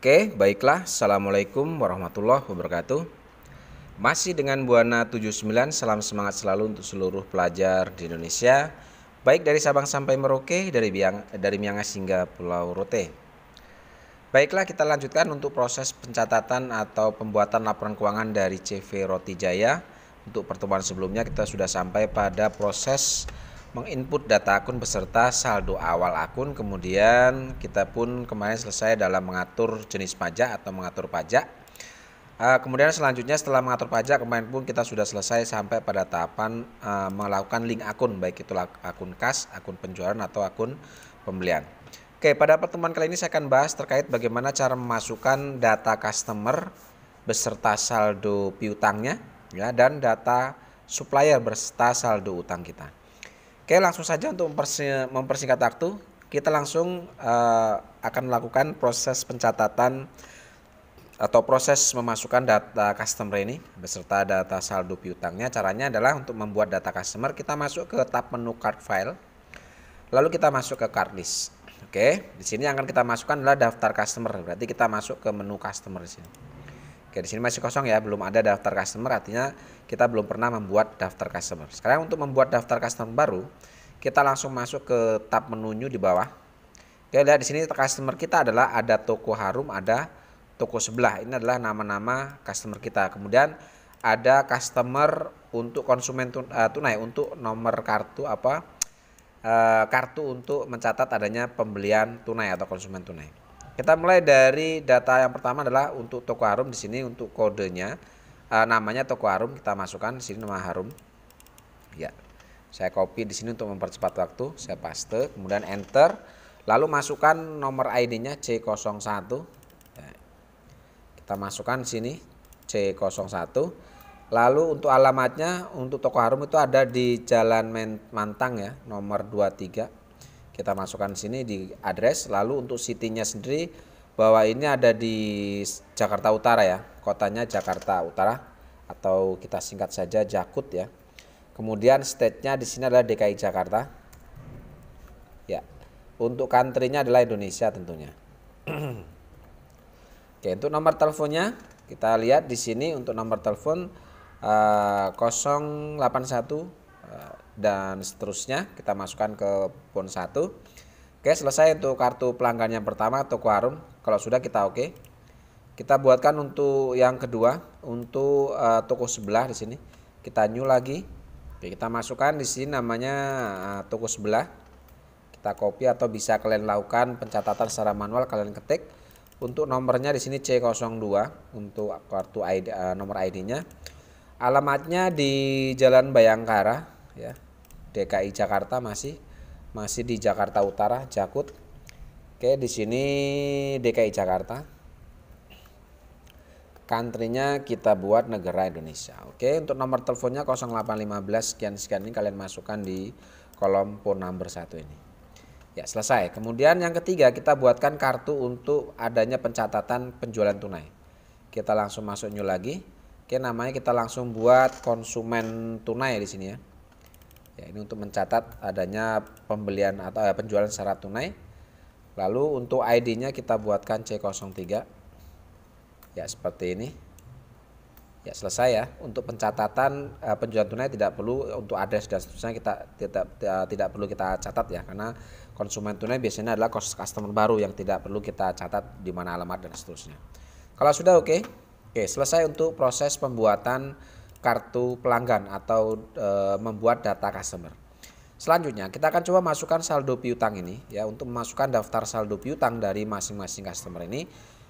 Oke, baiklah. Assalamualaikum warahmatullahi wabarakatuh. Masih dengan Buana 79, salam semangat selalu untuk seluruh pelajar di Indonesia, baik dari Sabang sampai Merauke, dari Miangas hingga Pulau Rote. Baiklah, kita lanjutkan untuk proses pencatatan atau pembuatan laporan keuangan dari CV Roti Jaya. Untuk pertemuan sebelumnya kita sudah sampai pada proses menginput data akun beserta saldo awal akun. Kemudian kita pun kemarin selesai dalam mengatur jenis pajak atau mengatur pajak. Kemudian selanjutnya setelah mengatur pajak, kemarin pun kita sudah selesai sampai pada tahapan melakukan link akun, baik itu akun kas, akun penjualan atau akun pembelian. Oke, pada pertemuan kali ini saya akan bahas terkait bagaimana cara memasukkan data customer beserta saldo piutangnya, ya, dan data supplier beserta saldo utang kita. Oke, langsung saja untuk mempersingkat waktu, kita langsung akan melakukan proses pencatatan atau proses memasukkan data customer ini beserta data saldo piutangnya. Caranya adalah untuk membuat data customer, kita masuk ke tab menu card file, lalu kita masuk ke card list. Oke, di sini yang akan kita masukkan adalah daftar customer. Berarti kita masuk ke menu customer di sini. Oke, di sini masih kosong ya, belum ada daftar customer, artinya kita belum pernah membuat daftar customer. Sekarang untuk membuat daftar customer baru, kita langsung masuk ke tab menunya di bawah. Oke, lihat di sini customer kita adalah ada toko Harum, ada toko sebelah. Ini adalah nama-nama customer kita. Kemudian ada customer untuk konsumen tunai, untuk nomor kartu kartu untuk mencatat adanya pembelian tunai atau konsumen tunai. Kita mulai dari data yang pertama adalah untuk toko Harum. Di sini untuk kodenya namanya toko Harum, kita masukkan di sini nama Harum. Ya. Saya copy di sini untuk mempercepat waktu, saya paste, kemudian enter. Lalu masukkan nomor ID-nya C01. Ya. Kita masukkan di sini C01. Lalu untuk alamatnya untuk toko Harum itu ada di Jalan Mantang ya, nomor 23. Kita masukkan di sini di address. Lalu untuk city-nya sendiri bahwa ini ada di Jakarta Utara ya, kotanya Jakarta Utara atau kita singkat saja Jakut ya. Kemudian state-nya di sini adalah DKI Jakarta. Ya. Untuk country-nya adalah Indonesia tentunya. Oke, untuk nomor teleponnya kita lihat di sini untuk nomor telepon 081 dan seterusnya kita masukkan ke pon 1. Oke, selesai untuk kartu pelanggan yang pertama toko Harum. Kalau sudah kita oke. Kita buatkan untuk yang kedua untuk toko sebelah di sini. Kita new lagi. Oke, kita masukkan di sini namanya toko sebelah. Kita copy atau bisa kalian lakukan pencatatan secara manual, kalian ketik. Untuk nomornya di sini C02 untuk kartu ID, nomor ID-nya. Alamatnya di Jalan Bayangkara ya, DKI Jakarta, masih di Jakarta Utara, Jakut. Oke, di sini DKI Jakarta. Country-nya kita buat negara Indonesia. Oke, untuk nomor teleponnya 0815 sekian ini kalian masukkan di kolom phone number 1 ini. Ya, selesai. Kemudian yang ketiga kita buatkan kartu untuk adanya pencatatan penjualan tunai. Kita langsung masuk new lagi. Oke, namanya kita langsung buat konsumen tunai di sini ya. Ya, ini untuk mencatat adanya pembelian atau penjualan secara tunai. Lalu untuk ID-nya kita buatkan C03. Ya, seperti ini. Ya, selesai ya. Untuk pencatatan penjualan tunai tidak perlu untuk address dan seterusnya, kita tidak perlu kita catat ya, karena konsumen tunai biasanya adalah customer baru yang tidak perlu kita catat di mana alamat dan seterusnya. Kalau sudah oke. Oke, selesai untuk proses pembuatan kartu pelanggan atau membuat data customer. Selanjutnya kita akan coba masukkan saldo piutang ini ya. Untuk memasukkan daftar saldo piutang dari masing-masing customer ini,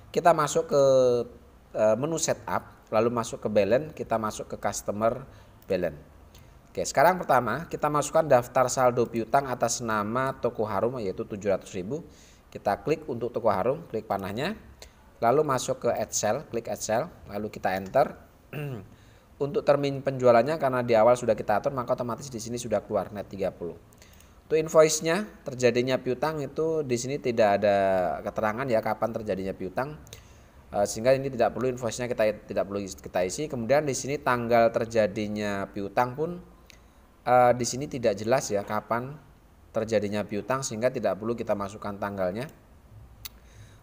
kita masuk ke menu setup, lalu masuk ke balance, kita masuk ke customer balance. Oke, sekarang pertama kita masukkan daftar saldo piutang atas nama toko Harum yaitu 700.000. Kita klik untuk toko Harum, klik panahnya. Lalu masuk ke add cell, klik add cell, lalu kita enter. Untuk termin penjualannya karena di awal sudah kita atur, maka otomatis di sini sudah keluar net 30. Untuk invoice-nya, terjadinya piutang itu di sini tidak ada keterangan ya kapan terjadinya piutang. Sehingga ini tidak perlu invoice-nya tidak perlu kita isi. Kemudian di sini tanggal terjadinya piutang pun di sini tidak jelas ya kapan terjadinya piutang, sehingga tidak perlu kita masukkan tanggalnya.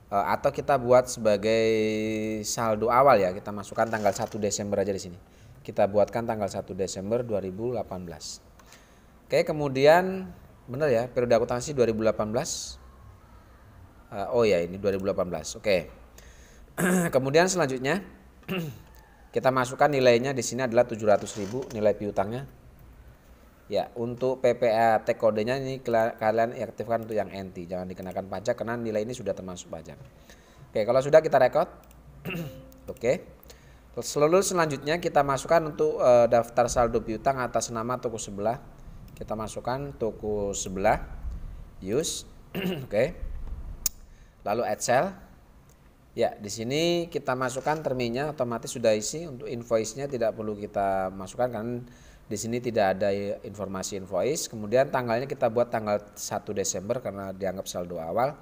atau kita buat sebagai saldo awal ya, kita masukkan tanggal 1 Desember aja di sini. Kita buatkan tanggal 1 Desember 2018. Oke, kemudian benar ya, periode akuntansi 2018. Oh ya, ini 2018. Oke. Kemudian selanjutnya kita masukkan nilainya di sini adalah 700.000 nilai piutangnya. Ya, untuk PPAT kodenya ini kalian aktifkan untuk yang NT, jangan dikenakan pajak karena nilai ini sudah termasuk pajak. Oke, kalau sudah kita record. Oke. Selanjutnya kita masukkan untuk daftar saldo piutang atas nama toko sebelah. Kita masukkan toko sebelah, use. Oke. Lalu add cell. Ya, di sini kita masukkan terminnya, otomatis sudah isi. Untuk invoice-nya tidak perlu kita masukkan karena di sini tidak ada informasi invoice. Kemudian tanggalnya kita buat tanggal 1 Desember karena dianggap saldo awal.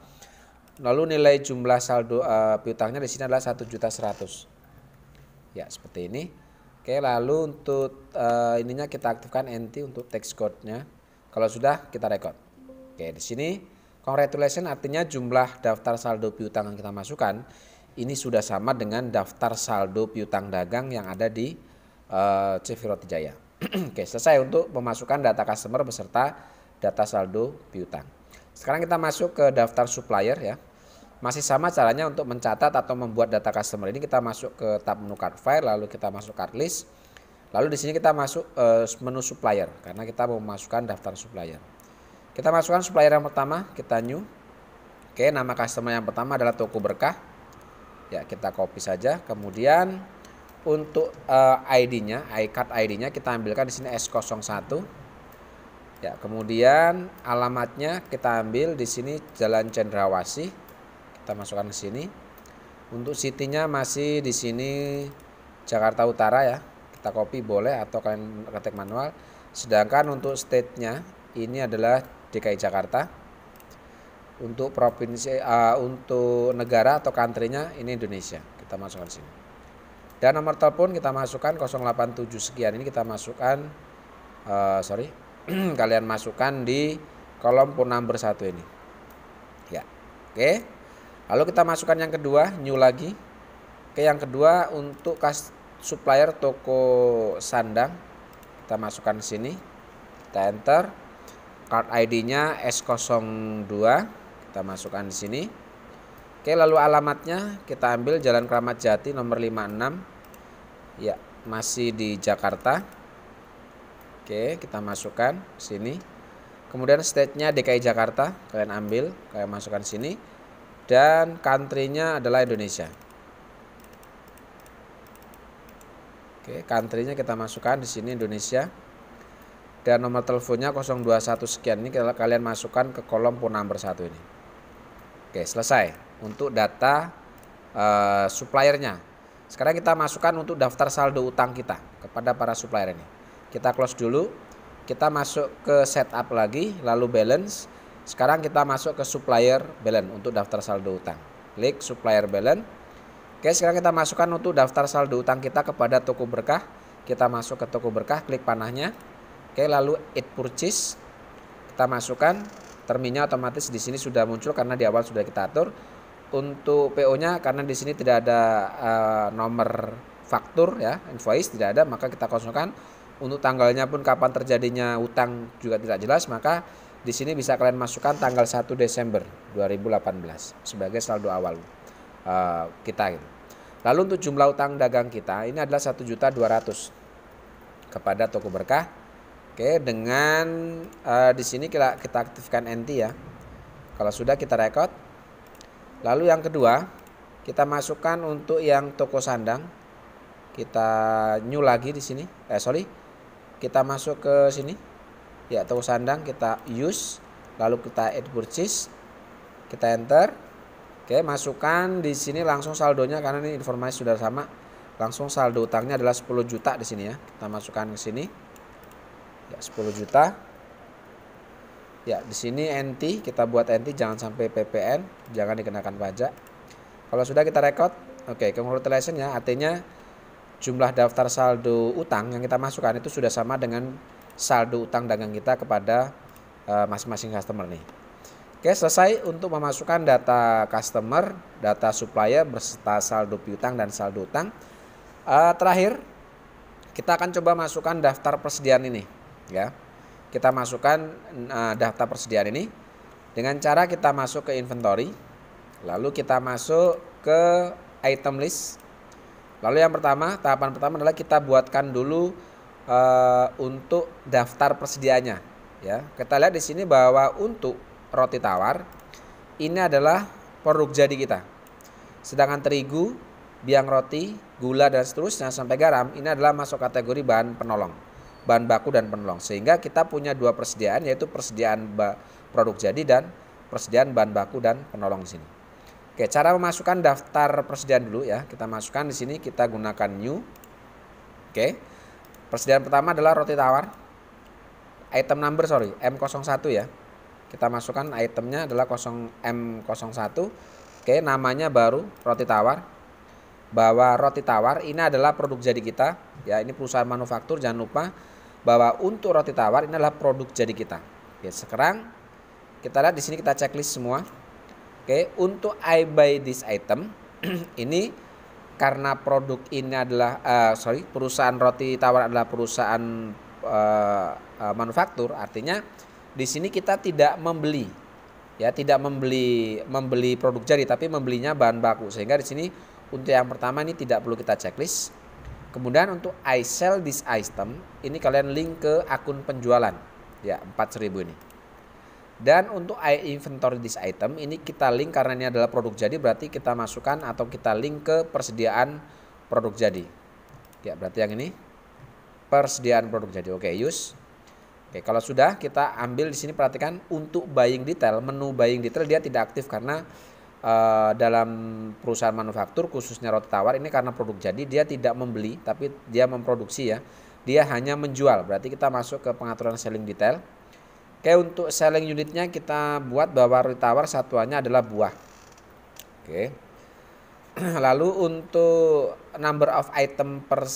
Lalu nilai jumlah saldo piutangnya di sini adalah 1.100.000. Ya, seperti ini. Oke, lalu untuk ininya kita aktifkan NT untuk text code-nya. Kalau sudah kita record. Oke, di sini congratulations artinya jumlah daftar saldo piutang yang kita masukkan ini sudah sama dengan daftar saldo piutang dagang yang ada di CV Roti Jaya. Oke, selesai untuk pemasukan data customer beserta data saldo piutang. Sekarang kita masuk ke daftar supplier ya. Masih sama caranya untuk mencatat atau membuat data customer ini, kita masuk ke tab menu card file, lalu kita masuk card list. Lalu di sini kita masuk menu supplier karena kita mau memasukkan daftar supplier. Kita masukkan supplier yang pertama, kita new. Oke, nama customer yang pertama adalah Toko Berkah. Ya, kita copy saja. Kemudian untuk ID-nya, iCard ID-nya kita ambilkan di sini S01. Ya, kemudian alamatnya kita ambil di sini Jalan Cendrawasih. Kita masukkan ke sini. Untuk city-nya masih di sini Jakarta Utara ya. Kita copy boleh atau kalian ketik manual. Sedangkan untuk state-nya ini adalah DKI Jakarta. Untuk provinsi untuk negara atau country-nya ini Indonesia. Kita masukkan sini. Dan nomor telepon kita masukkan 087 sekian, ini kita masukkan kalian masukkan di kolom phone number 1 ini. Ya. Oke. Lalu kita masukkan yang kedua, new lagi. Oke, yang kedua untuk supplier toko sandang. Kita masukkan ke sini. Kita enter. Card ID-nya S02. Kita masukkan di sini. Oke, lalu alamatnya kita ambil Jalan Kramat Jati nomor 56. Ya, masih di Jakarta. Oke, kita masukkan sini. Kemudian state-nya DKI Jakarta, kalian ambil, kalian masukkan sini. Dan country-nya adalah Indonesia. Oke, country-nya kita masukkan di sini Indonesia. Dan nomor teleponnya 021 sekian, ini kalian masukkan ke kolom phone number 1 ini. Oke, selesai untuk data suppliernya. Sekarang kita masukkan untuk daftar saldo utang kita kepada para supplier ini. Kita close dulu. Kita masuk ke setup lagi, lalu balance. Sekarang kita masuk ke supplier balance untuk daftar saldo utang. Klik supplier balance. Oke, sekarang kita masukkan untuk daftar saldo utang kita kepada Toko Berkah. Kita masuk ke Toko Berkah, klik panahnya. Oke, lalu add purchase. Kita masukkan terminnya, otomatis di sini sudah muncul karena di awal sudah kita atur. Untuk PO-nya karena di sini tidak ada nomor faktur ya, invoice tidak ada, maka kita kosongkan. Untuk tanggalnya pun kapan terjadinya utang juga tidak jelas, maka di sini bisa kalian masukkan tanggal 1 Desember 2018 sebagai saldo awal kita gitu. Lalu untuk jumlah utang dagang kita ini adalah 1.200.000 kepada Toko Berkah. Oke, dengan di sini kita aktifkan NT ya. Kalau sudah kita record. Lalu yang kedua, kita masukkan untuk yang toko sandang. Kita new lagi di sini. Kita masuk ke sini. Ya, toko sandang kita use, lalu kita add purchase. Kita enter. Oke, masukkan di sini langsung saldonya karena ini informasi sudah sama. Langsung saldo utangnya adalah 10 juta di sini ya. Kita masukkan ke sini. Ya, 10 juta. Ya, di sini NT, kita buat NT, jangan sampai PPN, jangan dikenakan pajak. Kalau sudah kita record, oke, congratulations ya, artinya jumlah daftar saldo utang yang kita masukkan itu sudah sama dengan saldo utang dagang kita kepada masing-masing customer nih. Oke, selesai untuk memasukkan data customer, data supplier beserta saldo piutang dan saldo utang. Terakhir, kita akan coba masukkan daftar persediaan ini, ya. Kita masukkan daftar persediaan ini dengan cara kita masuk ke inventory, lalu kita masuk ke item list. Lalu yang pertama, tahapan pertama adalah kita buatkan dulu untuk daftar persediaannya, ya. Kita lihat di sini bahwa untuk roti tawar ini adalah produk jadi kita. Sedangkan terigu, biang roti, gula dan seterusnya sampai garam ini adalah masuk kategori bahan penolong, bahan baku dan penolong. Sehingga kita punya dua persediaan, yaitu persediaan produk jadi dan persediaan bahan baku dan penolong di sini. Oke, cara memasukkan daftar persediaan dulu ya. Kita masukkan di sini, kita gunakan new. Oke. Persediaan pertama adalah roti tawar. Item number M01 ya. Kita masukkan itemnya adalah M01. Oke, namanya baru roti tawar. Bahwa roti tawar ini adalah produk jadi kita, ya. Ini perusahaan manufaktur, jangan lupa bahwa untuk roti tawar ini adalah produk jadi kita. Oke, sekarang kita lihat di sini, kita checklist semua. Oke, untuk I buy this item ini karena produk ini adalah perusahaan roti tawar adalah perusahaan manufaktur, artinya di sini kita tidak membeli, ya, tidak membeli produk jadi, tapi membelinya bahan baku. Sehingga di sini untuk yang pertama ini tidak perlu kita checklist. Kemudian untuk I sell this item ini kalian link ke akun penjualan, ya, 4.000 ini. Dan untuk I inventory this item ini kita link karena ini adalah produk jadi, berarti kita masukkan atau kita link ke persediaan produk jadi. Ya, berarti yang ini persediaan produk jadi. Oke, use. Oke, kalau sudah kita ambil di sini, perhatikan untuk buying detail, menu buying detail dia tidak aktif karena dalam perusahaan manufaktur khususnya roti tawar ini karena produk jadi dia tidak membeli tapi dia memproduksi, ya. Dia hanya menjual. Berarti kita masuk ke pengaturan selling detail. Oke, untuk selling unitnya kita buat bahwa roti tawar satuannya adalah buah. Oke. Lalu untuk number of item per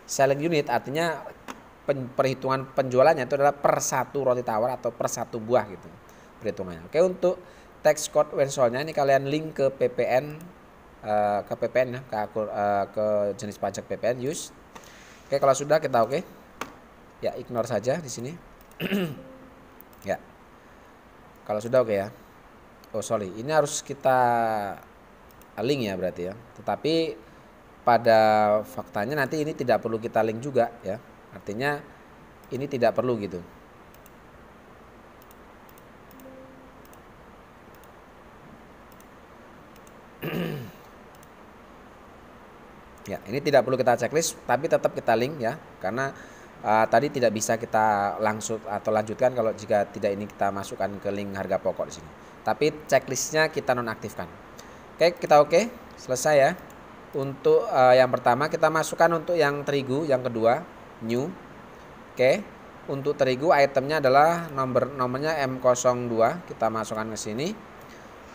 selling unit, artinya perhitungan penjualannya itu adalah per satu roti tawar atau per satu buah gitu perhitungannya. Oke, untuk tax code when sold-nya ini kalian link ke PPN, ya, ke jenis pajak PPN use. Oke, kalau sudah kita oke. Ya, ignore saja di sini. Ya. Kalau sudah oke ya. Oh, sorry, ini harus kita link ya berarti ya. Tetapi pada faktanya nanti ini tidak perlu kita link juga ya. Artinya ini tidak perlu gitu. Ya, ini tidak perlu kita checklist, tapi tetap kita link ya, karena tadi tidak bisa kita langsung atau lanjutkan kalau jika tidak ini kita masukkan ke link harga pokok di sini. Tapi checklistnya kita nonaktifkan. Oke, kita oke, selesai ya. Untuk yang pertama kita masukkan untuk yang terigu, yang kedua new. Oke, untuk terigu itemnya adalah nomornya M02, kita masukkan ke sini.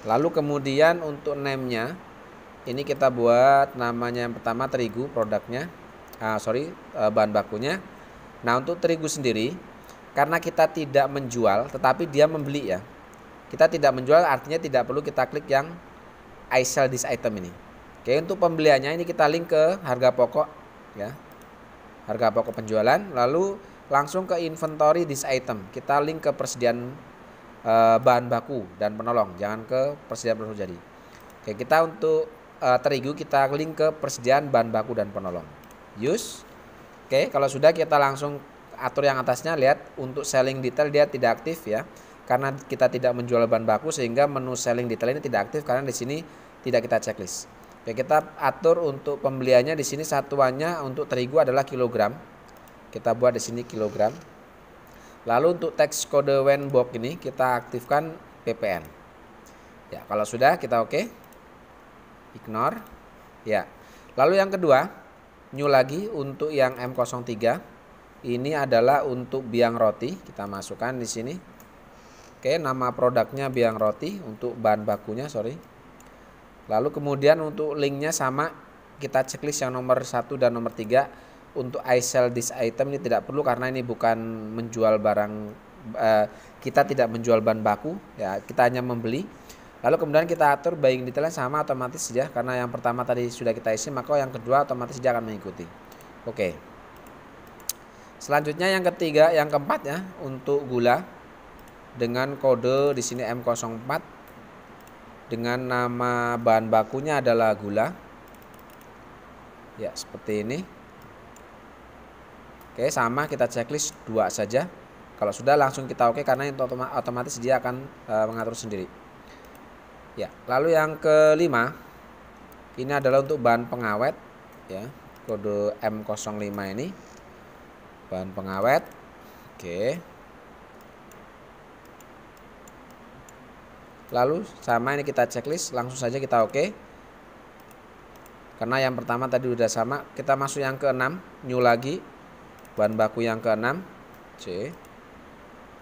Lalu kemudian untuk name-nya ini kita buat namanya yang pertama terigu, produknya bahan bakunya. Nah, untuk terigu sendiri karena kita tidak menjual tetapi dia membeli ya. Kita tidak menjual artinya tidak perlu kita klik yang I sell this item ini. Oke, untuk pembeliannya ini kita link ke harga pokok ya. Harga pokok penjualan, lalu langsung ke inventory this item. Kita link ke persediaan bahan baku dan penolong, jangan ke persediaan produk jadi. Oke, kita untuk terigu kita link ke persediaan bahan baku dan penolong. Use. Oke, kalau sudah kita langsung atur yang atasnya. Lihat untuk selling detail dia tidak aktif ya. Karena kita tidak menjual bahan baku sehingga menu selling detail ini tidak aktif karena di sini tidak kita checklist. Oke, kita atur untuk pembeliannya di sini satuannya untuk terigu adalah kilogram. Kita buat di sini kilogram. Lalu untuk teks kode when box ini kita aktifkan PPN. Ya, kalau sudah kita oke. Ignore. Ya. Lalu yang kedua, new lagi untuk yang M03. Ini adalah untuk biang roti, kita masukkan di sini. Oke, nama produknya biang roti untuk bahan bakunya, Lalu kemudian untuk linknya sama, kita checklist yang nomor 1 dan nomor 3. Untuk I sell this item ini tidak perlu karena ini bukan menjual barang kita tidak menjual bahan baku ya, kita hanya membeli. Lalu kemudian kita atur buying detailnya sama, otomatis saja karena yang pertama tadi sudah kita isi, maka yang kedua otomatis dia akan mengikuti. Oke. Selanjutnya yang ketiga, yang keempat ya, untuk gula dengan kode di sini M04 dengan nama bahan bakunya adalah gula. Ya, seperti ini. Oke, sama kita checklist 2 saja. Kalau sudah langsung kita oke karena itu otomatis dia akan mengatur sendiri. Ya, lalu yang kelima ini adalah untuk bahan pengawet ya, kode M05 ini. Bahan pengawet. Oke. Lalu sama ini kita checklist, langsung saja kita oke. Karena yang pertama tadi udah sama, kita masuk yang ke-6, new lagi. Bahan baku yang ke-6, C.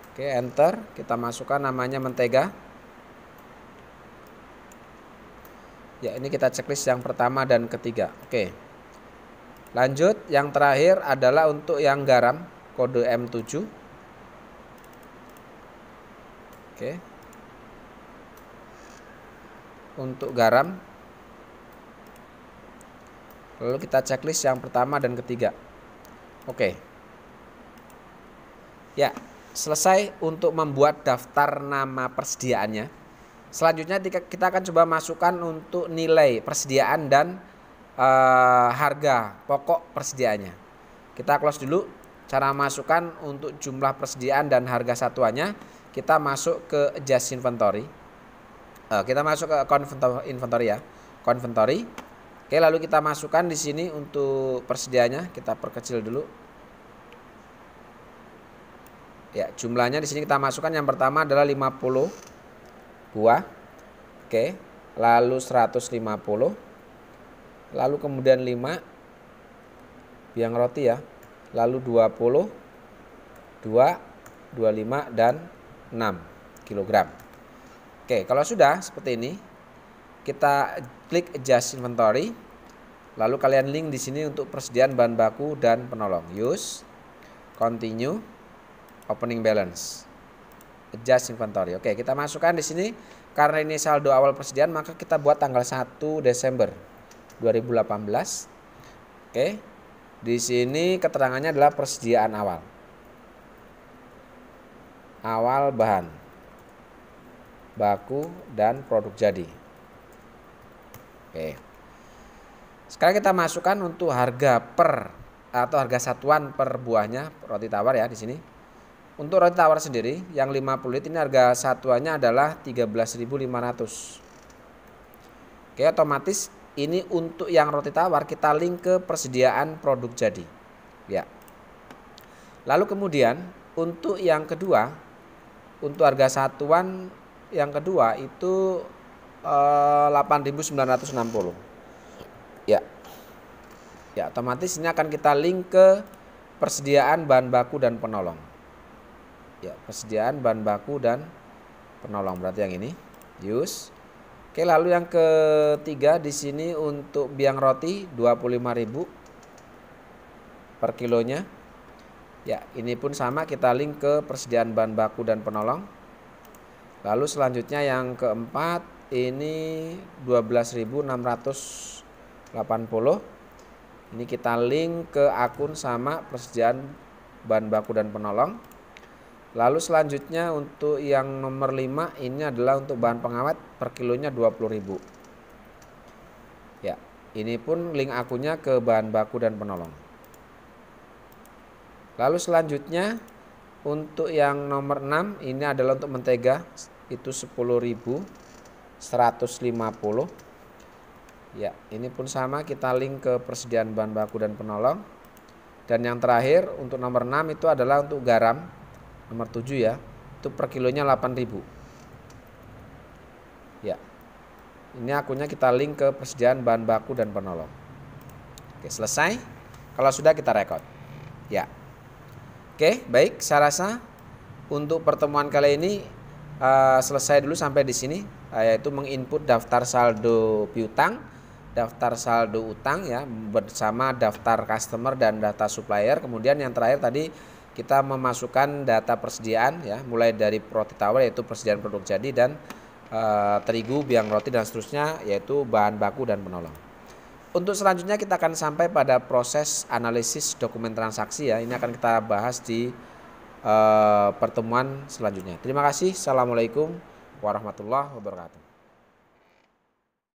Oke, enter, kita masukkan namanya mentega. Ya, ini kita checklist yang pertama dan ketiga. Oke. Lanjut, yang terakhir adalah untuk yang garam, kode M7. Oke. Untuk garam. Lalu kita checklist yang pertama dan ketiga. Oke. Ya, selesai untuk membuat daftar nama persediaannya. Selanjutnya kita akan coba masukkan untuk nilai persediaan dan harga pokok persediaannya. Kita close dulu. Cara masukkan untuk jumlah persediaan dan harga satuannya, kita masuk ke adjust inventory. Kita masuk ke inventory ya, inventory. Oke, lalu kita masukkan di sini untuk persediaannya, kita perkecil dulu. Ya, jumlahnya di sini kita masukkan, yang pertama adalah 50 buah. Oke, lalu 150. Lalu kemudian 5 biang roti ya. Lalu 20, 2, 25 dan 6 kg. Oke, kalau sudah seperti ini, kita klik adjust inventory. Lalu kalian link di sini untuk persediaan bahan baku dan penolong. Use, continue, opening balance, adjust inventory. Oke, kita masukkan di sini karena ini saldo awal persediaan, maka kita buat tanggal 1 Desember 2018. Oke. Di sini keterangannya adalah persediaan awal. Awal bahan baku dan produk jadi. Oke. Sekarang kita masukkan untuk harga per atau harga satuan per buahnya roti tawar ya di sini. Untuk roti tawar sendiri yang 50 liter ini harga satuannya adalah 13.500. Oke, otomatis ini untuk yang roti tawar kita link ke persediaan produk jadi. Ya. Lalu kemudian untuk yang kedua, untuk harga satuan yang kedua itu 8.960. Ya. Ya, otomatis ini akan kita link ke persediaan bahan baku dan penolong. Ya, persediaan bahan baku dan penolong berarti yang ini. Use. Oke, lalu yang ketiga di sini untuk biang roti 25.000 per kilonya. Ya, ini pun sama, kita link ke persediaan bahan baku dan penolong. Lalu selanjutnya yang keempat ini 12.680. Ini kita link ke akun sama persediaan bahan baku dan penolong. Lalu selanjutnya untuk yang nomor 5 ini adalah untuk bahan pengawet per kilonya 20.000. Ya, ini pun link akunnya ke bahan baku dan penolong. Lalu selanjutnya untuk yang nomor 6 ini adalah untuk mentega itu 10.150. Ya, ini pun sama, kita link ke persediaan bahan baku dan penolong. Dan yang terakhir untuk nomor 6 itu adalah untuk garam nomor 7 ya, itu per kilonya 8.000. Ya, ini akunnya kita link ke persediaan bahan baku dan penolong. Oke, selesai. Kalau sudah kita record. Ya, oke, baik. Saya rasa untuk pertemuan kali ini selesai dulu sampai di sini, yaitu menginput daftar saldo piutang, daftar saldo utang ya, bersama daftar customer dan data supplier. Kemudian yang terakhir tadi kita memasukkan data persediaan ya, mulai dari roti tawar yaitu persediaan produk jadi dan terigu, biang roti dan seterusnya yaitu bahan baku dan penolong. Untuk selanjutnya kita akan sampai pada proses analisis dokumen transaksi ya. Ini akan kita bahas di pertemuan selanjutnya. Terima kasih. Assalamualaikum warahmatullahi wabarakatuh.